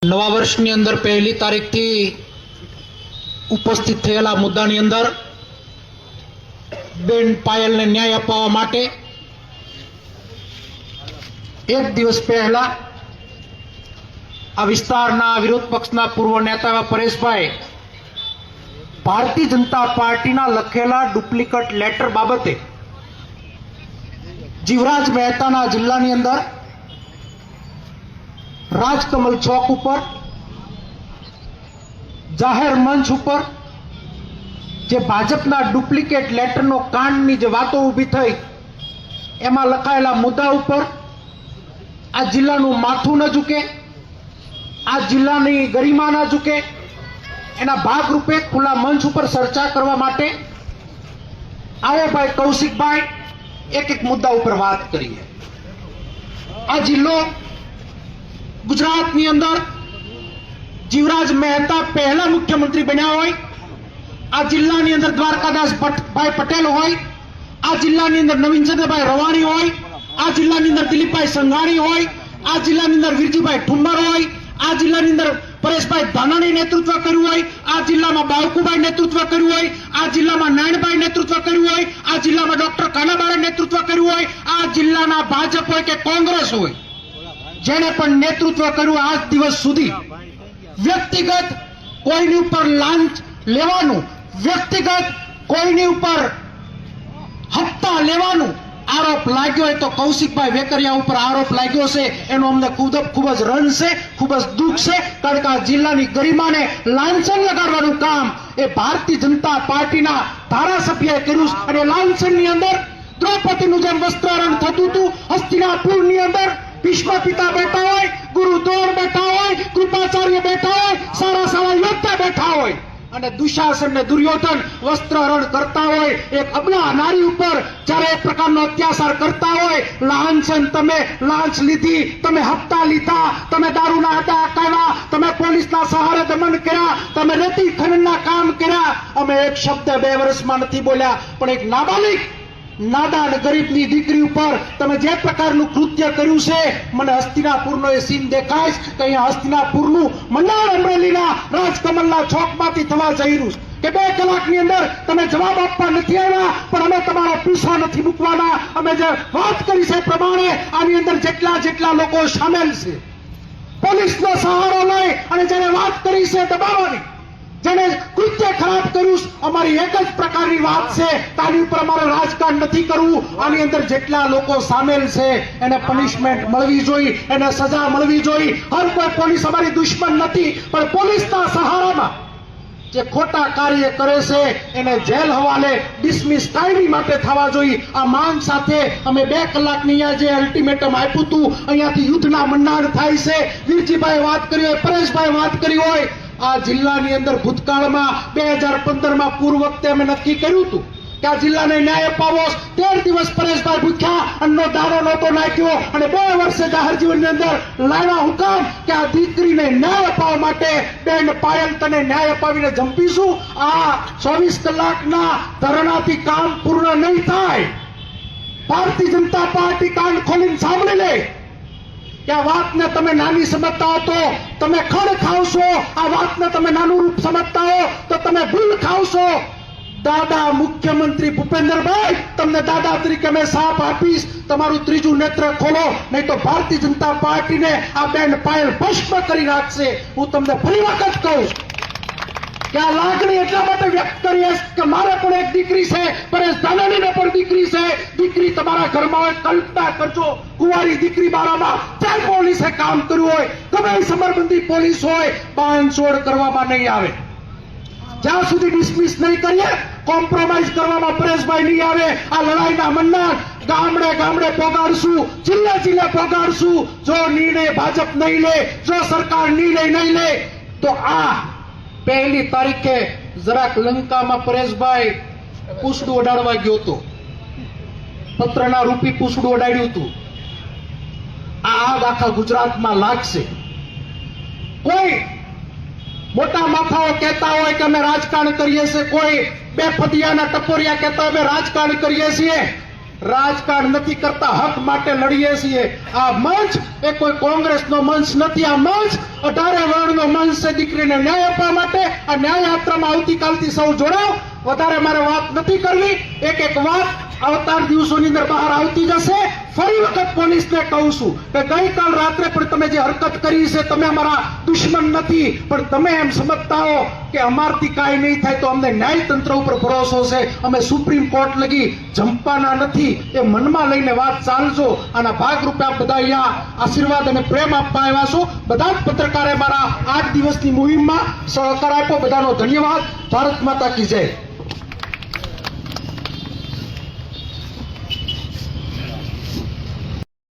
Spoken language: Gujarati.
નવા વર્ષની અંદર પહેલી તારીખથી ઉપસ્થિત થયેલા મુદ્દાની અંદર બેન પાયલને ન્યાય અપાવવા માટે એક દિવસ પહેલા આ વિસ્તારના વિરોધ પક્ષના પૂર્વ નેતા એવા પરેશભાઈ ભારતીય જનતા પાર્ટીના લખેલા ડુપ્લિકેટ લેટર બાબતે જીવરાજ મહેતાના જિલ્લાની અંદર રાજકમલ ચોક ઉપર જાહેર મંચ ઉપર જે ભાજપના ડુપ્લિકેટ લેટરનો કાંડની જે વાતો ઊભી થઈ એમાં લખાયેલા મુદ્દા ઉપર આ જિલ્લાનું માથું ન ઝૂકે, આ જિલ્લાની ગરિમા ન ઝૂકે, એના ભાગરૂપે ખુલ્લા મંચ ઉપર ચર્ચા કરવા માટે આવો ભાઈ કૌશિકભાઈ એક મુદ્દા ઉપર વાત કરીએ। આ જિલ્લો ગુજરાતની અંદર જીવરાજ મહેતા પહેલા મુખ્યમંત્રી બન્યા હોય, આ જિલ્લાની અંદર દ્વારકાદાસ ભાઈ પટેલ હોય, આ જિલ્લાની અંદર નવીનચંદ્રભાઈ રવાણી હોય, આ જિલ્લાની અંદર દિલીપભાઈ સંઘાણી હોય, આ જિલ્લાની અંદર વીરજીભાઈ ઠુમ્મર હોય, આ જિલ્લાની અંદર પરેશભાઈ ધાનાણી નેતૃત્વ કર્યું હોય, આ જિલ્લામાં બાવકુભાઈ નેતૃત્વ કર્યું હોય, આ જિલ્લામાં નારાયણભાઈ નેતૃત્વ કર્યું હોય, આ જિલ્લામાં ડોક્ટર કાનાબારે નેતૃત્વ કર્યું હોય, આ જિલ્લાના ભાજપ હોય કે કોંગ્રેસ હોય, જેને પણ નેતૃત્વ કર્યું આજ દિવસ સુધી વ્યક્તિગત કોઈની ઉપર લાંચ લેવાનું, વ્યક્તિગત કોઈની ઉપર હપ્તા લેવાનું આરોપ લાગ્યો હોય તો કૌશિકભાઈ વેકરિયા ઉપર આરોપ લાગ્યો છે એનો અમને ખૂબ જ રન છે, ખૂબ જ દુઃખ છે, કારણ કે આ જિલ્લાની ગરિમાને લાંછન લગાડવાનું કામ એ ભારતીય જનતા પાર્ટીના ધારાસભ્યએ કર્યું અને લાંછનની અંદર દ્રૌપદીનું જેમ વસ્ત્રારણ થતું હતું, હસ્તિનાપુરની અંદર ભીષ્મ પિતા બેઠા હોય, ગુરુ દ્રોણ બેઠા હોય, કૃપાચાર્ય બેઠા હોય, સારા યોદ્ધા બેઠા હોય અને દુશાસન ને દુર્યોધન વસ્ત્રહરણ કરતા હોય, એક અબલા નારી ઉપર જ્યારે એક પ્રકારનો અત્યાચાર કરતા હોય, લાંછન તમે લાંચ લીધી, તમે હપ્તા લીધા, તમે દારૂના અડ્ડા અટકાવ્યા, તમે પોલીસના સહારે દમન કર્યા, તમે રેતી ખનનના કામ કર્યા, અમે એક શબ્દ 2 વર્ષમાં નથી બોલ્યા, પણ એક નાબાલિગ નાદાન ગરીબની દીકરી ઉપર તમે જે પ્રકારનું કૃત્ય કર્યું છે, મને હસ્તિનાપુરનો એ સીન દેખાય કે અહીંયા હસ્તિનાપુરનું મંડાણ અમરેલીના રાજકમલના ચોકમાંથી થવા જઈ રહ્યું છે કે 2 કલાકની અંદર તમે જવાબ આપવા નથી આવ્યા, પણ અમે તમારા પીછા નથી મૂકવાના। અમે જે વાત કરી છે પ્રમાણે આની અંદર જેટલા લોકો સામેલ છે, પોલીસનો સહારો લઈ અને જેને વાત કરી છે દબાવવાની, જેને કૃત્ય ખરાબ કર્યું, અમારી એક જ પ્રકારની વાત છે, તાની ઉપર અમારે રાજકારણ નથી કરવું। આની અંદર જેટલા લોકો સામેલ છે એને પનિશમેન્ટ મળવી જોઈએ, એને સજા મળવી જોઈએ। હર કોઈ પોલીસ અમારી દુશ્મન નથી, પણ પોલીસના સહારામાં જે ખોટા કાર્ય કરે છે એને જેલ હવાલે ડિસમિસ કાયમી માટે થવા જોઈએ। આ માંગ સાથે અમે 2 કલાકની અહીંયા જે અલ્ટિમેટમ આપ્યું હતું, અહીંયાથી યુદ્ધના મંડાણ થાય છે, વીરજીભાઈ વાત કરી હોય, પરેશભાઈ વાત કરી હોય, આ જિલ્લાની અંદર ભૂતકાળમાં 2015માં પૂર્વ વખતે અમે નક્કી કર્યું હતું કે આ જિલ્લાને ન્યાય અપાવો। 13 દિવસ પરેશભાઈ ભૂખ્યા, અન્નનો દાણો નહોતો નાખ્યો અને 2 વર્ષે જાહેર જીવનની અંદર લાવ્યા હુકમ કે આ દીકરીને ન્યાય અપાવવા માટે બેન પાયલ તને ન્યાય અપાવીને જંપીશું। આ 24 કલાકના ધરણાથી કામ પૂર્ણ નહીં થાય। ભારતીય જનતા પાર્ટી કાન ખોલીને સાંભળી લે કે આ વાતને તમે નાની સમજતા હો તો તમે ખડ ખાવશો, આ વાતને તમે નાનું રૂપ સમજતા હો તો તમે ભૂલ ખાવશો। દાદા મુખ્યમંત્રી ભૂપેન્દ્રભાઈ તમને દાદા તરીકે મેં સાપ આપીશ, તમારું ત્રીજું નેત્ર ખોલો, નહીં તો ભારતીય જનતા પાર્ટીને આ બેન પાયલ ભસ્મ કરી નાખશે। હું તમને ફરી વખત કહું કે આ લાગણી એટલા માટે વ્યક્ત કરીએ કે મારે પણ એક દીકરી છે, પરેશ ધાનાણીને પણ દીકરી છે, દીકરી તમારા ઘરમાં હોય, કલ્પના કરજો કુંવારી દીકરી બારામાં ચાર પોલીસે કામ કર્યું હોય, ગમે સમરબંધી પોલીસ હોય, બાંધછોડ કરવામાં નહીં આવે, જ્યાં સુધી ડિસમિસ નહીં કરીએ, કોમ્પ્રોમાઇઝ કરવામાં પરેશભાઈ નહીં આવે। આ લડાઈના મંડાણ ગામડે પોગાડશું, જિલ્લે પોગાડશું। જો નિર્ણય ભાજપ નહીં લે, જો સરકાર નિર્ણય નહીં લે તો આ પહેલી તારીખે જરાક લંકામાં પરેશભાઈ પૂછડું અડાડવા ગયો હતો, પત્રના રૂપી પૂછડું અડાડ્યું હતું। આ આગ આખા ગુજરાતમાં લાગશે। કોઈ મોટા માથાઓ કહેતા હોય કે અમે રાજકારણ કરીએ છીએ, કોઈ બે ફદિયાના ટપોરિયા કહેતા હોય અમે રાજકારણ કરીએ છીએ, રાજકારણ નથી કરતા, હક માટે લડીએ છીએ। આ મંચ એ કોઈ કોંગ્રેસનો મંચ નથી, આ મંચ 18 છે દીકરીને ન્યાય આપવા માટે આ ન્યાય યાત્રામાં આવતીકાલથી સૌ જોડાવ. વધારે મારે વાત નથી કરવી. એક એક વાત આવનાર દિવસોની અંદર બહાર આવતી જશે. ફરી વખત પોલીસને કહું છું કે ગઈકાલ રાત્રે પણ તમે જે હરકત કરી છે, તમે અમારા દુશ્મન નથી, પણ તમે એમ સમજતા હો કે અમારથી કાંઈ નહીં થાય તો અમને ન્યાયતંત્ર ઉપર ભરોસો છે, અમે સુપ્રીમ કોર્ટ લગી જંપવાના નથી, એ મનમાં લઈને વાત ચાલજો. આના ભાગરૂપે આપ બધા અહીંયા આશીર્વાદ અને પ્રેમ આપવા આવ્યા છો. બધા જ પત્રકારે મારા 8 દિવસની મુહિમમાં સહકાર આપ્યો. બધાનો ધન્યવાદ. ભારત માતા કી જય.